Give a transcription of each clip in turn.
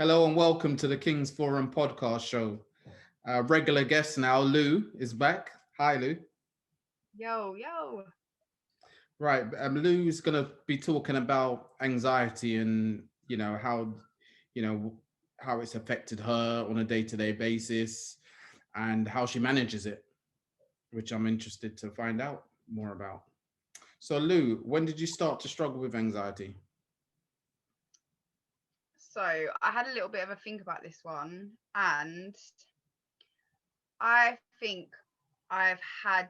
Hello and welcome to the King's Forum podcast show. Regular guest now, Lou, is back. Hi, Lou. Yo, yo. Right, Lou's going to be talking about anxiety and you know how it's affected her on a day-to-day basis and how she manages it, which I'm interested to find out more about. So, Lou, when did you start to struggle with anxiety? So I had a little bit of a think about this one, and I think I've had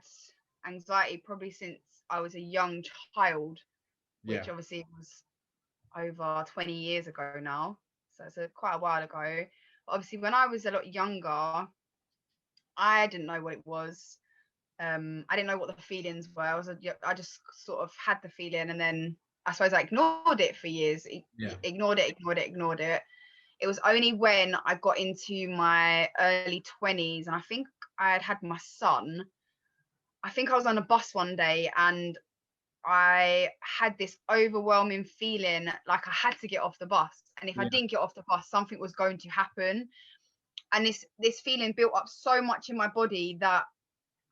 anxiety probably since I was a young child, Yeah, which obviously was over 20 years ago now. So it's quite a while ago. But obviously, when I was a lot younger, I didn't know what it was. I didn't know what the feelings were. I just sort of had the feeling, and then I suppose I ignored it for years. yeah, Ignored it. It was only when I got into my early 20s, and I think I had my son. I think I was on a bus one day, and I had this overwhelming feeling like I had to get off the bus, and if I yeah. didn't get off the bus, something was going to happen. And this feeling built up so much in my body that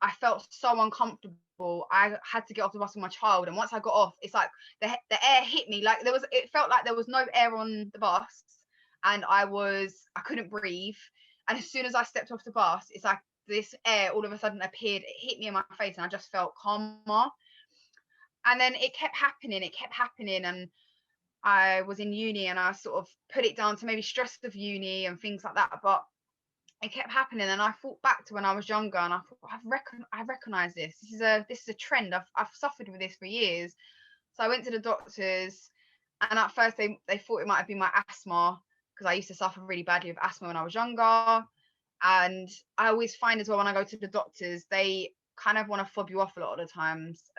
I felt so uncomfortable. I had to get off the bus with my child, and once I got off, it's like the air hit me. Like it felt like there was no air on the bus, and I couldn't breathe. And as soon as I stepped off the bus, it's like this air all of a sudden appeared, it hit me in my face, and I just felt calmer. And then it kept happening, and I was in uni, and I sort of put it down to maybe stress of uni and things like that, but it kept happening. And I thought back to when I was younger, and I thought I recognize this. This is a trend. I've suffered with this for years. So I went to the doctors, and at first they thought it might have been my asthma, because I used to suffer really badly with asthma when I was younger. And I always find as well, when I go to the doctors, they kind of want to fob you off a lot of the times.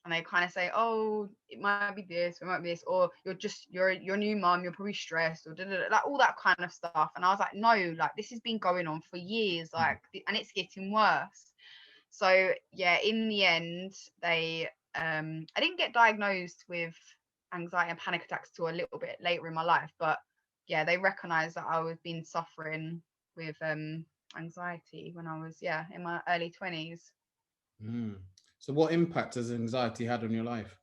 And they kind of say, oh, it might be this, it might be this, or you're a new mum, you're probably stressed, or like all that kind of stuff. And I was like, no, like this has been going on for years, like, and it's getting worse. So yeah, in the end, I didn't get diagnosed with anxiety and panic attacks till a little bit later in my life, but yeah, they recognized that I was been suffering with anxiety when I was in my early 20s. Mm. So, what impact has anxiety had on your life?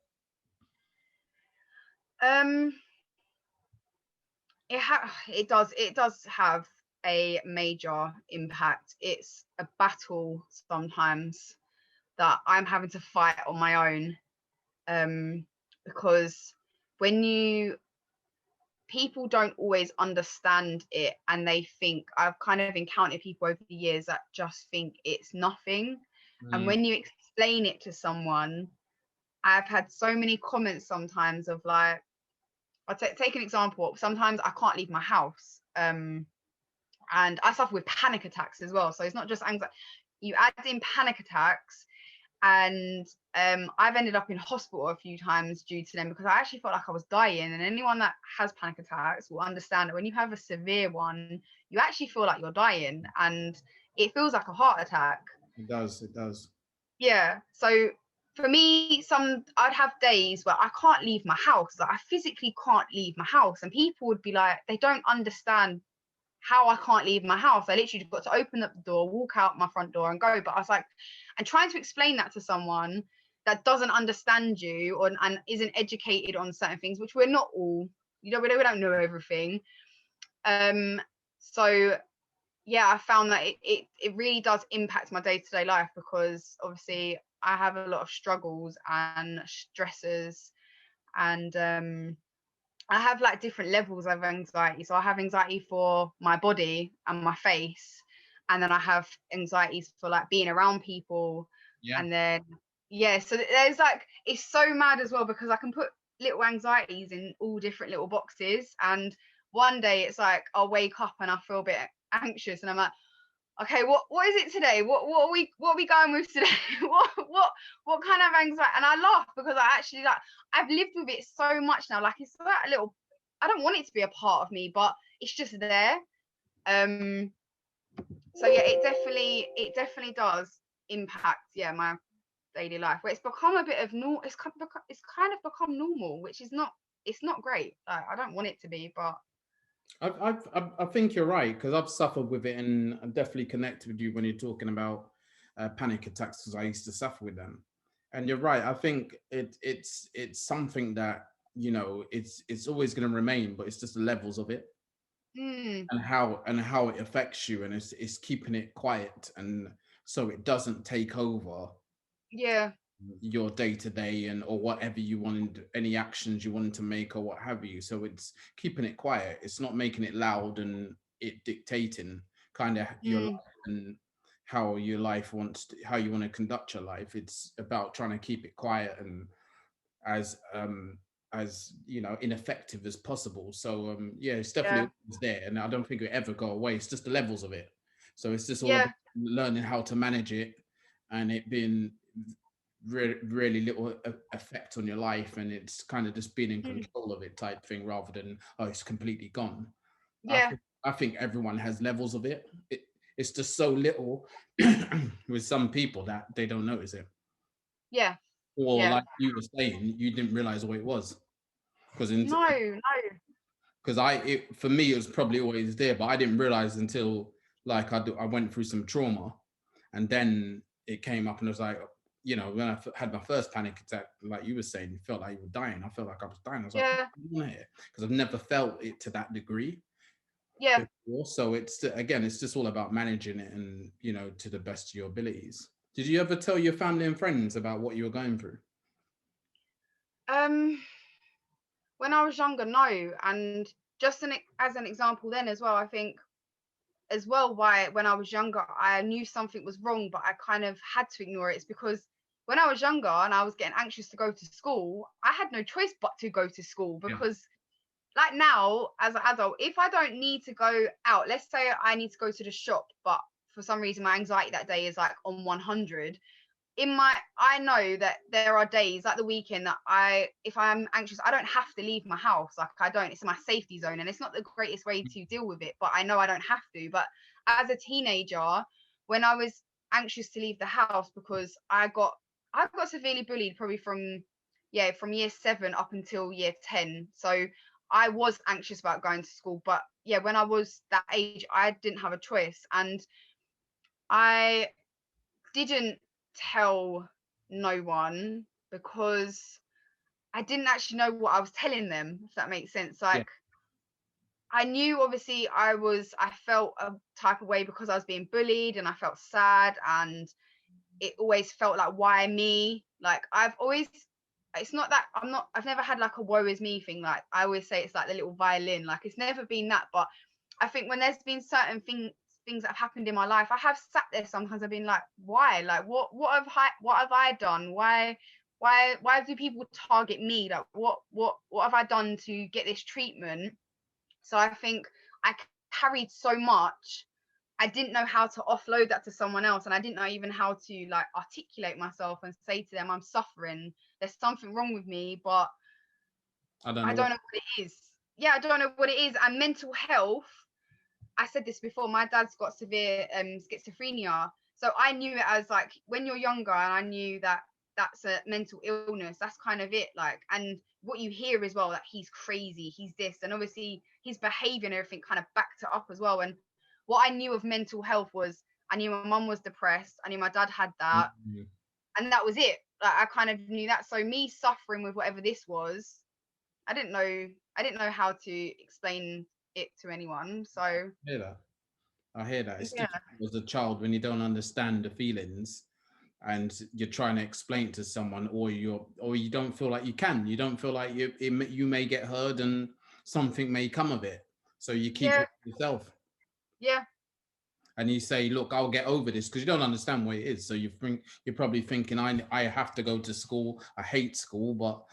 um it does have a major impact. It's a battle sometimes that I'm having to fight on my own, because when you people don't always understand it, and they think, I've kind of encountered people over the years that just think it's nothing. And Mm. when you explain it to someone, I've had so many comments sometimes of like, I'll take an example. Sometimes I can't leave my house, and I suffer with panic attacks as well. So it's not just anxiety. You add in panic attacks, and I've ended up in hospital a few times due to them, because I actually felt like I was dying. And anyone that has panic attacks will understand that when you have a severe one, you actually feel like you're dying, and it feels like a heart attack. It does. It does. Yeah. So for me, I'd have days where I can't leave my house. Like I physically can't leave my house, and people would be like, they don't understand how I can't leave my house. I literally just got to open up the door, walk out my front door, and go. But I was like, and trying to explain that to someone that doesn't understand you, or and isn't educated on certain things, which we're not all, we don't know everything. Um, so yeah, I found that it really does impact my day-to-day life, because obviously I have a lot of struggles and stresses, and I have like different levels of anxiety. So I have anxiety for my body and my face, and then I have anxieties for like being around people. Yeah. And then yeah, so there's like, it's so mad as well, because I can put little anxieties in all different little boxes. And one day it's like I'll wake up and I feel a bit anxious, and I'm like, okay, what is it today? What are we going with today? what kind of anxiety? And I laugh, because I actually, like, I've lived with it so much now. Like it's that little, I don't want it to be a part of me, but it's just there. Um so yeah, it definitely does impact, yeah, my daily life, where it's become a bit of normal. It's kind of become normal, which is not, it's not great. Like, I don't want it to be, but I think you're right, because I've suffered with it, and I'm definitely connected with you when you're talking about panic attacks, because I used to suffer with them. And you're right. I think it's something that, it's always going to remain, but it's just the levels of it, Mm, and how it affects you, and it's keeping it quiet, and so it doesn't take over yeah, your day to day, and or whatever you wanted, any actions you wanted to make or what have you. So it's keeping it quiet. It's not making it loud and it dictating kind of your life mm, and how your life how you want to conduct your life. It's about trying to keep it quiet and as ineffective as possible. So yeah, it's definitely yeah, always there, and I don't think it ever go away. It's just the levels of it. So it's just all about yeah, learning how to manage it, and it being really little effect on your life, and it's kind of just being in mm, control of it type thing, rather than, oh, it's completely gone. i yeah, think, I think everyone has levels of it's just so little with some people that they don't notice it, yeah, or yeah. like you were saying, you didn't realize what it was, because No, no. for me it was probably always there, but I didn't realize until, like, I went through some trauma, and then it came up, and it was like, when I had my first panic attack, like you were saying, you felt like you were dying. I felt like I was dying. I was like, Yeah, what's going on here? Because I've never felt it to that degree yeah. before. So it's just all about managing it, and to the best of your abilities. Did you ever tell your family and friends about what you were going through? Um, when I was younger, no. And just as an example, then as well, I think as well why when I was younger, I knew something was wrong, but I kind of had to ignore it. It's because when I was younger and I was getting anxious to go to school, I had no choice but to go to school Yeah. because like now as an adult, if I don't need to go out, let's say I need to go to the shop, but for some reason my anxiety that day is like on 100, I know that there are days like the weekend that if I'm anxious, I don't have to leave my house. Like I don't, it's my safety zone, and it's not the greatest way to deal with it, but I know I don't have to. But as a teenager, when I was anxious to leave the house because I got severely bullied probably from year 7 up until year 10. So I was anxious about going to school, but yeah, when I was that age, I didn't have a choice, and I didn't tell no one because I didn't actually know what I was telling them, if that makes sense. Yeah. Like I knew obviously I felt a type of way because I was being bullied and I felt sad, and it always felt like, why me? Like it's not that I've never had like a woe is me thing. Like I always say it's like the little violin. Like it's never been that, but I think when there's been certain things that have happened in my life, I have sat there sometimes. I've been like, why? Like what have I done? Why do people target me? Like what have I done to get this treatment? So I think I carried so much. I didn't know how to offload that to someone else, and I didn't know even how to like articulate myself and say to them, I'm suffering. There's something wrong with me, but I don't I know what. don't know what it is. Yeah, I don't know what it is. And mental health, I said this before, my dad's got severe schizophrenia. So I knew it as like when you're younger, and I knew that that's a mental illness. That's kind of it. Like, and what you hear as well, that he's crazy, he's this, and obviously his behavior and everything kind of backed it up as well. And what I knew of mental health was I knew my mum was depressed, I knew my dad had that, Mhm. and that was it. Like, I kind of knew that. So me suffering with whatever this was, I didn't know. I didn't know how to explain it to anyone. So I hear that. I hear that. It's yeah, difficult as a child when you don't understand the feelings, and you're trying to explain to someone, or you don't feel like you can. You don't feel like you may get heard, and something may come of it. So you keep yeah, it to yourself, yeah, and you say, "Look, I'll get over this," because you don't understand what it is. So you're probably thinking, "I have to go to school. I hate school, but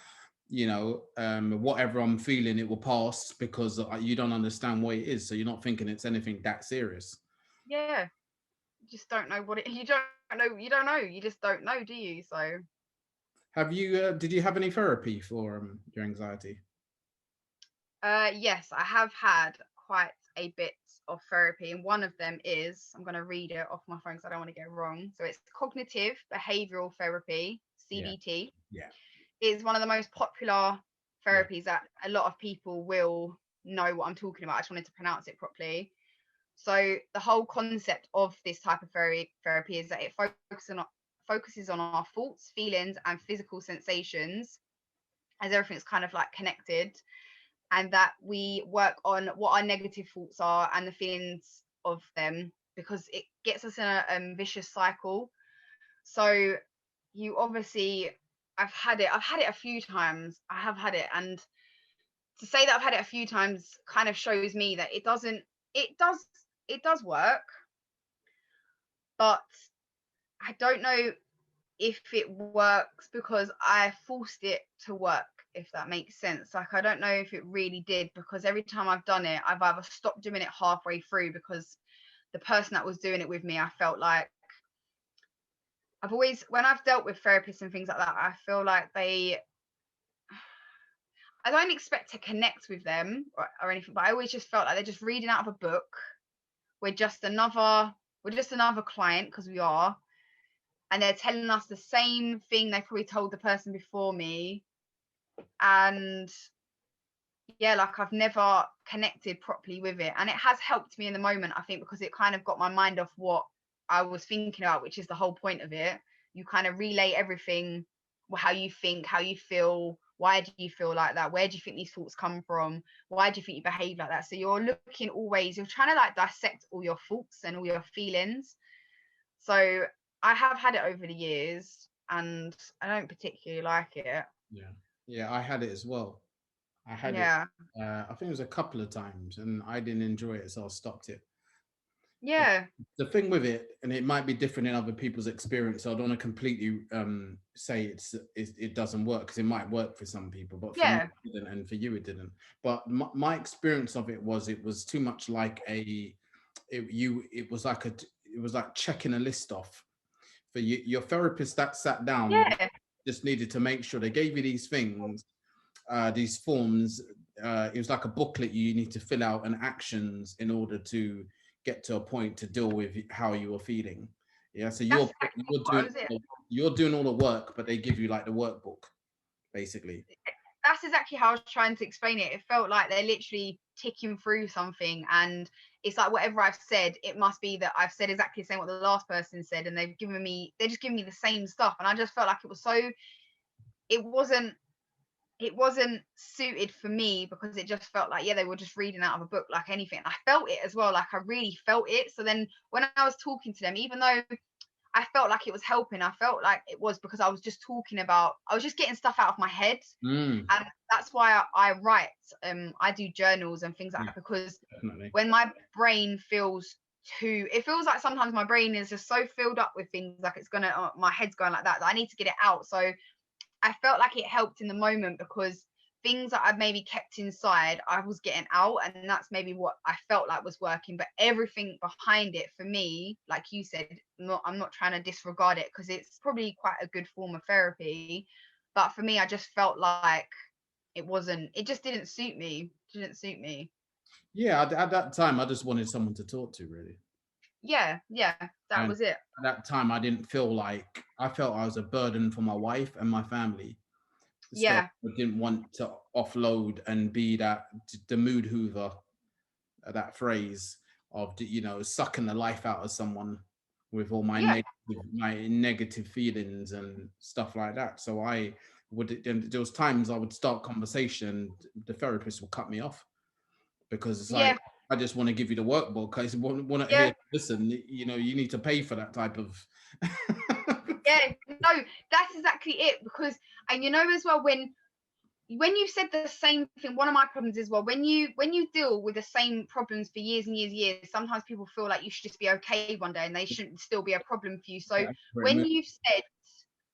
whatever I'm feeling, it will pass," because you don't understand what it is. So you're not thinking it's anything that serious. yeah. You just don't know what it. You don't know. You don't know. You just don't know, do you? So Did you have any therapy for your anxiety? yes, I have had quite a bit of therapy, and one of them is, I'm going to read it off my phone because I don't want to get it wrong. So it's cognitive behavioral therapy, Yeah, CBT. yeah, Is one of the most popular yeah, therapies that a lot of people will know what I'm talking about. I just wanted to pronounce it properly. So the whole concept of this type of therapy is that it focuses on our thoughts, feelings, and physical sensations, as everything's kind of like connected, and that we work on what our negative thoughts are and the feelings of them, because it gets us in a vicious cycle. So you obviously, I've had it a few times. I have had it, and to say that I've had it a few times kind of shows me that it does work, but I don't know if it works because I forced it to work, if that makes sense. Like, I don't know if it really did, because every time I've done it, I've either stopped doing it halfway through, because the person that was doing it with me, I felt like I've always, when I've dealt with therapists and things like that, I feel like I don't expect to connect with them or anything, but I always just felt like they're just reading out of a book. We're just another client, because we are, and they're telling us the same thing they probably told the person before me. And yeah, like, I've never connected properly with it, and it has helped me in the moment, I think, because it kind of got my mind off what I was thinking about, which is the whole point of it. You kind of relay everything, how you think, how you feel, why do you feel like that, where do you think these thoughts come from, why do you think you behave like that. So you're looking always, you're trying to like dissect all your thoughts and all your feelings. So I have had it over the years, and I don't particularly like it. Yeah, I had it as well. I had it. Yeah. I think it was a couple of times, and I didn't enjoy it, so I stopped it. But Yeah. the thing with it, and it might be different in other people's experience, so I don't want to completely say it doesn't work, because it might work for some people, but for me Yeah. it didn't, and for you it didn't. But my experience of it was too much like it was like it was like checking a list off for you. Your therapist that sat down Yeah. just needed to make sure they gave you these things, these forms. It was like a booklet you need to fill out, and actions in order to get to a point to deal with how you were feeling. Yeah, so That's exactly what I was it. you're doing all the work, but they give you like the workbook, basically. That's exactly how I was trying to explain it. It felt like they're literally ticking through something, and it's like whatever I've said, it must be that I've said exactly the same what the last person said, and they're just giving me the same stuff, and I just felt like it was so, it wasn't it wasn't suited for me, because it just felt like, yeah, they were just reading out of a book like anything. I felt it as well, like I really felt it. So then when I was talking to them, even though I felt like it was helping, I felt like it was because I was just I was just getting stuff out of my head. Mm, And that's why I write. I do journals and things like yeah, that, because definitely. when my brain it feels like sometimes my brain is just so filled up with things, like it's gonna, my head's going like that I need to get it out. So I felt like it helped in the moment, because things that I'd maybe kept inside, I was getting out, and that's maybe what I felt like was working. But everything behind it for me, like you said, I'm not trying to disregard it, because it's probably quite a good form of therapy. But for me, I just felt like it just didn't suit me. Didn't suit me. Yeah, at that time I just wanted someone to talk to, really. Yeah, yeah, that And was it. at that time I didn't feel like, I felt I was a burden for my wife and my family. So Yeah, I didn't want to offload and be that the mood hoover, that phrase of sucking the life out of someone with all yeah, my negative feelings and stuff like that. So I would, and there was times I would start conversation, the therapist would cut me off, because it's like, yeah, I just want to give you the workbook. I just want to yeah. hear, listen, you need to pay for that type of Yeah, no, that's exactly it. Because, and as well, when you've said the same thing, one of my problems is, well, when you deal with the same problems for years and years and years, sometimes people feel like you should just be okay one day, and they shouldn't still be a problem for you. So yeah, when you've said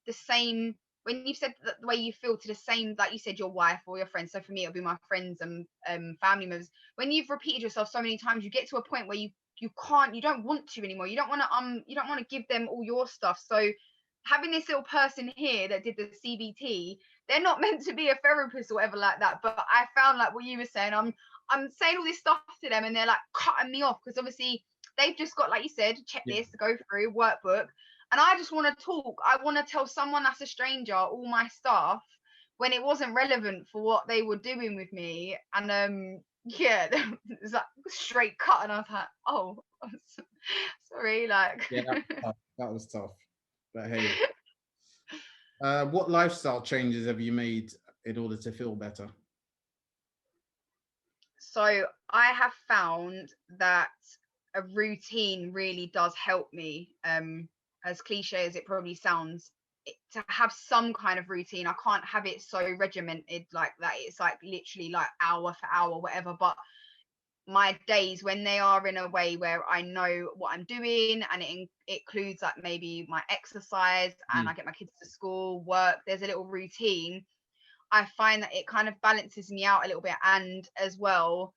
the same, when you've said the way you feel to the same, like you said, your wife or your friends, so for me it'll be my friends and family members, when you've repeated yourself so many times, you get to a point where you don't want to anymore. You don't want to give them all your stuff. So having this little person here that did the CBT, they're not meant to be a therapist or whatever like that. But I found, like what you were saying, I'm saying all this stuff to them, and they're like cutting me off, because obviously they've just got, like you said, yeah, checklist to go through, workbook, and I just want to talk. I want to tell someone that's a stranger all my stuff when it wasn't relevant for what they were doing with me. And yeah, it was like straight cut, and I was like, oh, sorry, like. Yeah, that was tough. That was tough. But hey, what lifestyle changes have you made in order to feel better? So I have found that a routine really does help me. As cliche as it probably sounds, to have some kind of routine. I can't have it so regimented like that. It's like literally like hour for hour, whatever. But my days, when they are in a way where I know what I'm doing, and it includes like maybe my exercise, and I Mm. get my kids to school, work, there's a little routine. I find that it kind of balances me out a little bit, and as well,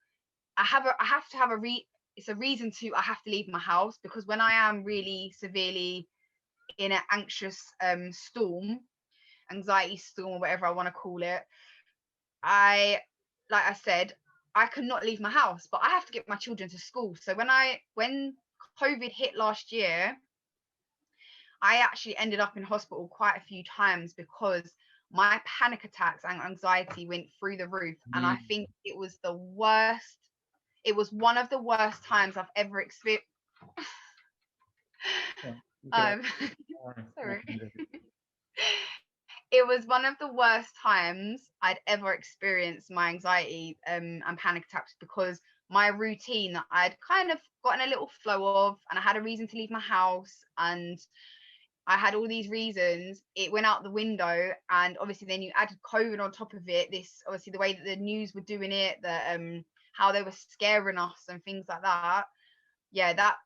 I have to have it's a reason to I have to leave my house, because when I am really severely in an anxious storm, anxiety storm, or whatever I want to call it, I like I said, I cannot leave my house, but I have to get my children to school. So when COVID hit last year, I actually ended up in hospital quite a few times because my panic attacks and anxiety went through the roof. And I Mm. think it was the worst. It was one of the worst times I've ever experienced. Yeah, you could have- Um, all right, sorry. all It was one of the worst times I'd ever experienced my anxiety and panic attacks, because my routine that I'd kind of gotten a little flow of, and I had a reason to leave my house, and I had all these reasons, it went out the window. And obviously then you added COVID on top of it. This obviously the way that the news were doing it, the how they were scaring us and things like that. Yeah, that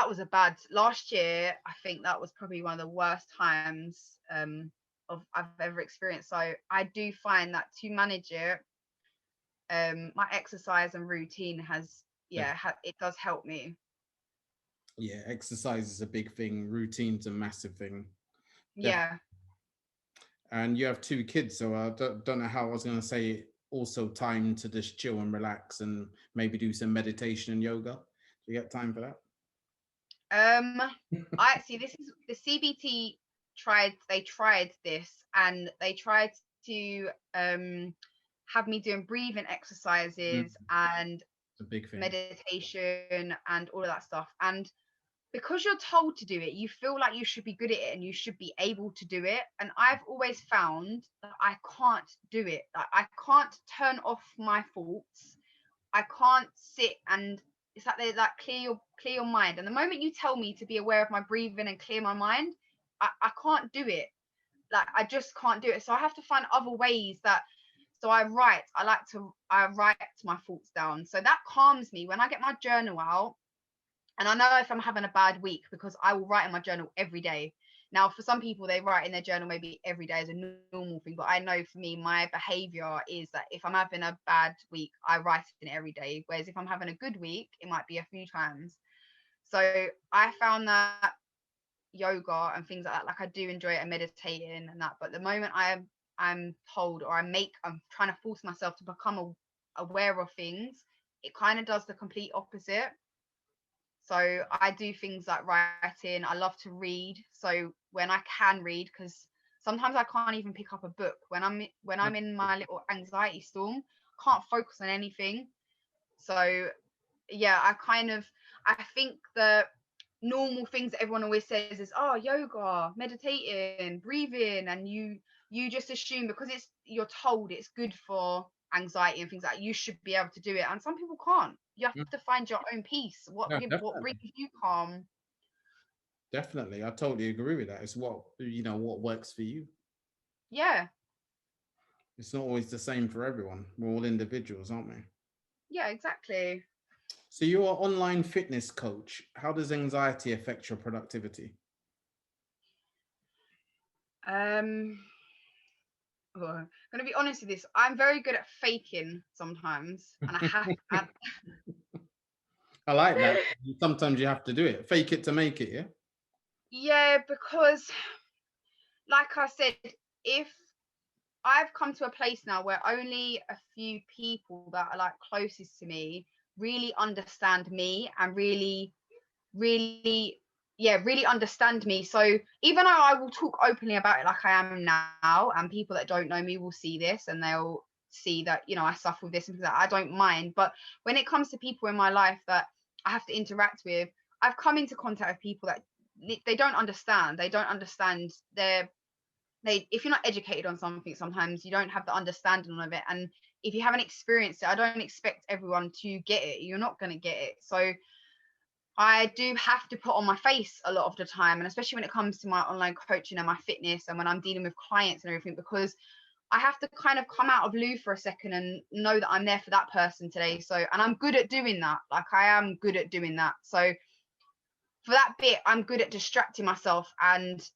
was a bad last year. I think that was probably one of the worst times of I've ever experienced. So I do find that to manage it, my exercise and routine has, right. it does help me. Yeah, exercise is a big thing. Routine's a massive thing. Yeah. And you have two kids, so I don't know how I was going to say also time to just chill and relax and maybe do some meditation and yoga. Do you get time for that? Um, I see. This is the CBT They tried this, and they tried to have me doing breathing Mm. exercises and It's a big thing. meditation and all of that stuff. And because you're told to do it, you feel like you should be good at it and you should be able to do it. And I've always found that I can't do it. Like, I can't turn off my thoughts. I can't sit and it's like they like clear your mind. And the moment you tell me to be aware of my breathing and clear my mind, I can't do it. Like I just can't do it. So I have to find other ways that so I write my thoughts down. So that calms me when I get my journal out. And I know if I'm having a bad week, because I will write in my journal every day. Now, for some people, they write in their journal maybe every day as a normal thing. But I know for me, my behavior is that if I'm having a bad week, I write in it every day. Whereas if I'm having a good week, it might be a few times. So I found that yoga and things like I do enjoy it, and meditating and that. But the moment I'm told, or I'm trying to force myself to become aware of things, it kind of does the complete opposite. So I do things like writing. I love to read. So when I can read, because sometimes I can't even pick up a book when I'm in my little anxiety storm, I can't focus on anything. So yeah, I think the normal things that everyone always says is, oh, yoga, meditating, breathing, and you just assume because you're told it's good for anxiety and things like that, you should be able to do it. And some people can't. You have Mm. to find your own peace. No, What definitely. brings you calm? Definitely. I totally agree with that. It's what works for you. Yeah, It's not always the same for everyone. We're all individuals, aren't we? yeah, exactly. So you're an online fitness coach. How does anxiety affect your productivity? Um, oh, I'm gonna be honest with this. I'm very good at faking sometimes, and I have. I like that. Sometimes you have to do it. Fake it to make it, yeah? Yeah, because like I said, if I've come to a place now where only a few people that are like closest to me really understand me and really, yeah, really understand me. So even though I will talk openly about it like I am now, and people that don't know me will see this and they'll see that, you know, I suffer with this and that. I don't mind. But when it comes to people in my life that I have to interact with, I've come into contact with people that they don't understand. They don't understand if you're not educated on something, sometimes you don't have the understanding of it. And if you haven't experienced it, I don't expect everyone to get it. You're not going to get it. So I do have to put on my face a lot of the time, and especially when it comes to my online coaching and my fitness and when I'm dealing with clients and everything, because I have to kind of come out of Lou for a second and know that I'm there for that person today. So, and I'm good at doing that. Like, I am good at doing that. So for that bit, I'm good at distracting myself and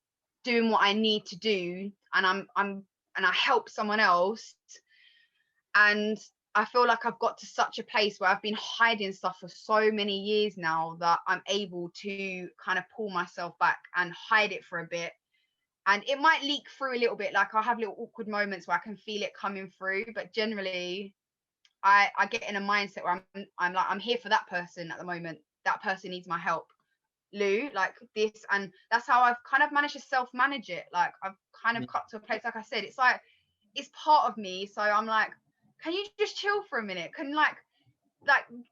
doing what I need to do, and and I help someone else. And I feel like I've got to such a place where I've been hiding stuff for so many years now that I'm able to kind of pull myself back and hide it for a bit. And it might leak through a little bit, like I'll have little awkward moments where I can feel it coming through, but generally I get in a mindset where I'm like, I'm here for that person at the moment. That person needs my help, Lou, like this. And that's how I've kind of managed to self-manage it. Like, I've kind of cut to a place, like I said, it's like it's part of me. So I'm like, can you just chill for a minute? Can like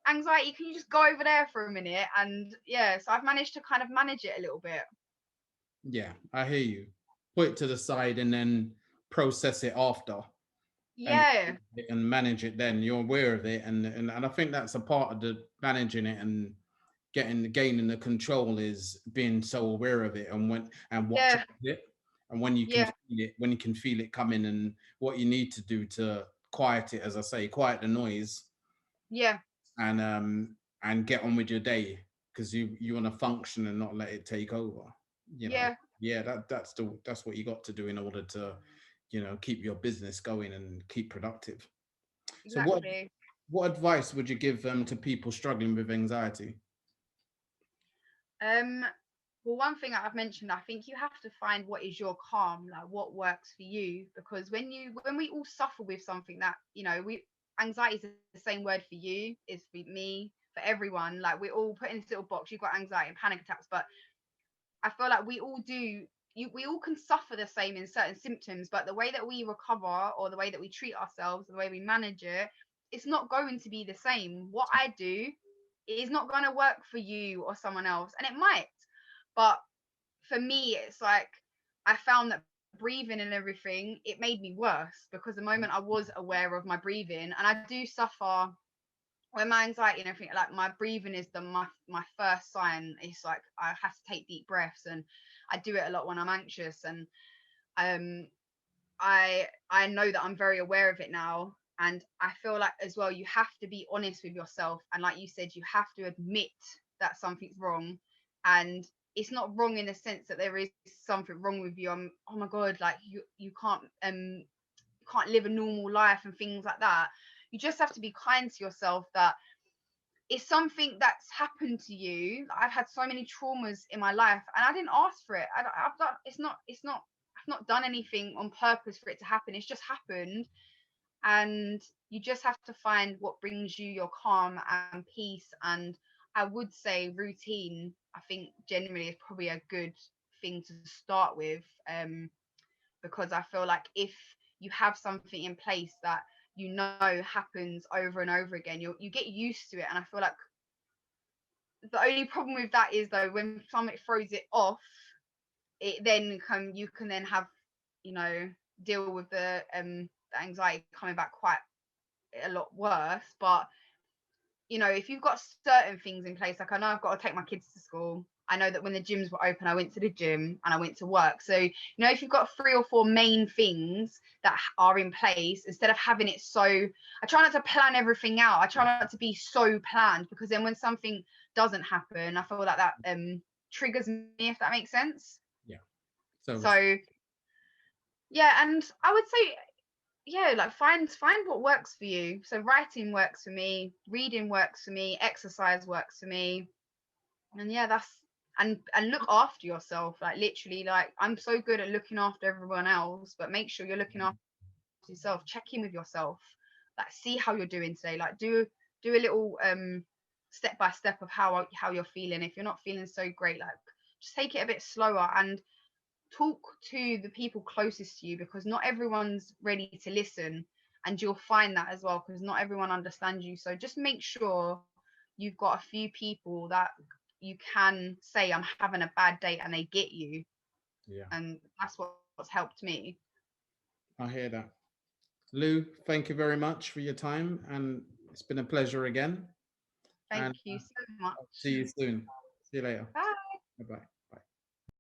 anxiety, can you just go over there for a minute? And yeah, so I've managed to kind of manage it a little bit. Yeah, I hear you. Put it to the side and then process it after, and Yeah, manage it. Then you're aware of it, and I think that's a part of the managing it and gaining the control is being so aware of it and watching yeah, it, and when you can yeah, feel it, coming, and what you need to do to quiet it, as I say, quiet the noise, yeah, and get on with your day, because you want to function and not let it take over, you know. yeah, Yeah, that's what you got to do in order to, keep your business going and keep productive. So exactly. what advice would you give to people struggling with anxiety? um well, one thing that I've mentioned, I think you have to find what is your calm, like what works for you. Because when we all suffer with something that, you know, we anxiety is the same word for you, is for me, for everyone. Like, we're all put in this little box. You've got anxiety and panic attacks, but I feel like we all do. We all can suffer the same in certain symptoms, but the way that we recover, or the way that we treat ourselves, the way we manage it, it's not going to be the same. What I do is not going to work for you or someone else, and it might. But for me, it's like I found that breathing and everything, it made me worse, because the moment I was aware of my breathing, and I do suffer when my anxiety and everything, like my breathing is my first sign. It's like I have to take deep breaths, and I do it a lot when I'm anxious. And um I know that I'm very aware of it now. And I feel like as well, you have to be honest with yourself, and like you said, you have to admit that something's wrong. And it's not wrong in the sense that there is something wrong with you. Oh my god, like you can't live a normal life and things like that. You just have to be kind to yourself, that it's something that's happened to you. I've had so many traumas in my life, and I didn't ask for it. I've done, I've not done anything on purpose for it to happen. It's just happened. And you just have to find what brings you your calm and peace. And I would say routine, I think generally is probably a good thing to start with. Because I feel like if you have something in place that you know happens over and over again, you get used to it. And I feel like the only problem with that is, though, when something throws it off, it then you can then have, you know, deal with the anxiety coming back quite a lot worse. But you know, if you've got certain things in place, like I know I've got to take my kids to school. I know that when the gyms were open, I went to the gym and I went to work. So, you know, if you've got 3 or 4 main things that are in place, instead of having it so, I try not to plan everything out. I try not to be so planned, because then when something doesn't happen, I feel like that triggers me, if that makes sense. Yeah. So So, yeah, and I would say, yeah, like find what works for you. So writing works for me, reading works for me, exercise works for me. And yeah, that's and look after yourself. Like, literally, like, I'm so good at looking after everyone else, but make sure you're looking after yourself. Check in with yourself, like see how you're doing today. Like, do a little step by step of how you're feeling. If you're not feeling so great, like, just take it a bit slower and talk to the people closest to you, because not everyone's ready to listen. and you'll find that as well, because not everyone understands you. So just make sure you've got a few people that you can say, I'm having a bad day, and they get you. Yeah, And that's what's helped me. I hear that. Lou, thank you very much for your time, and it's been a pleasure again. Thank And you so I'll see much. you soon. See you later. Bye. Bye bye.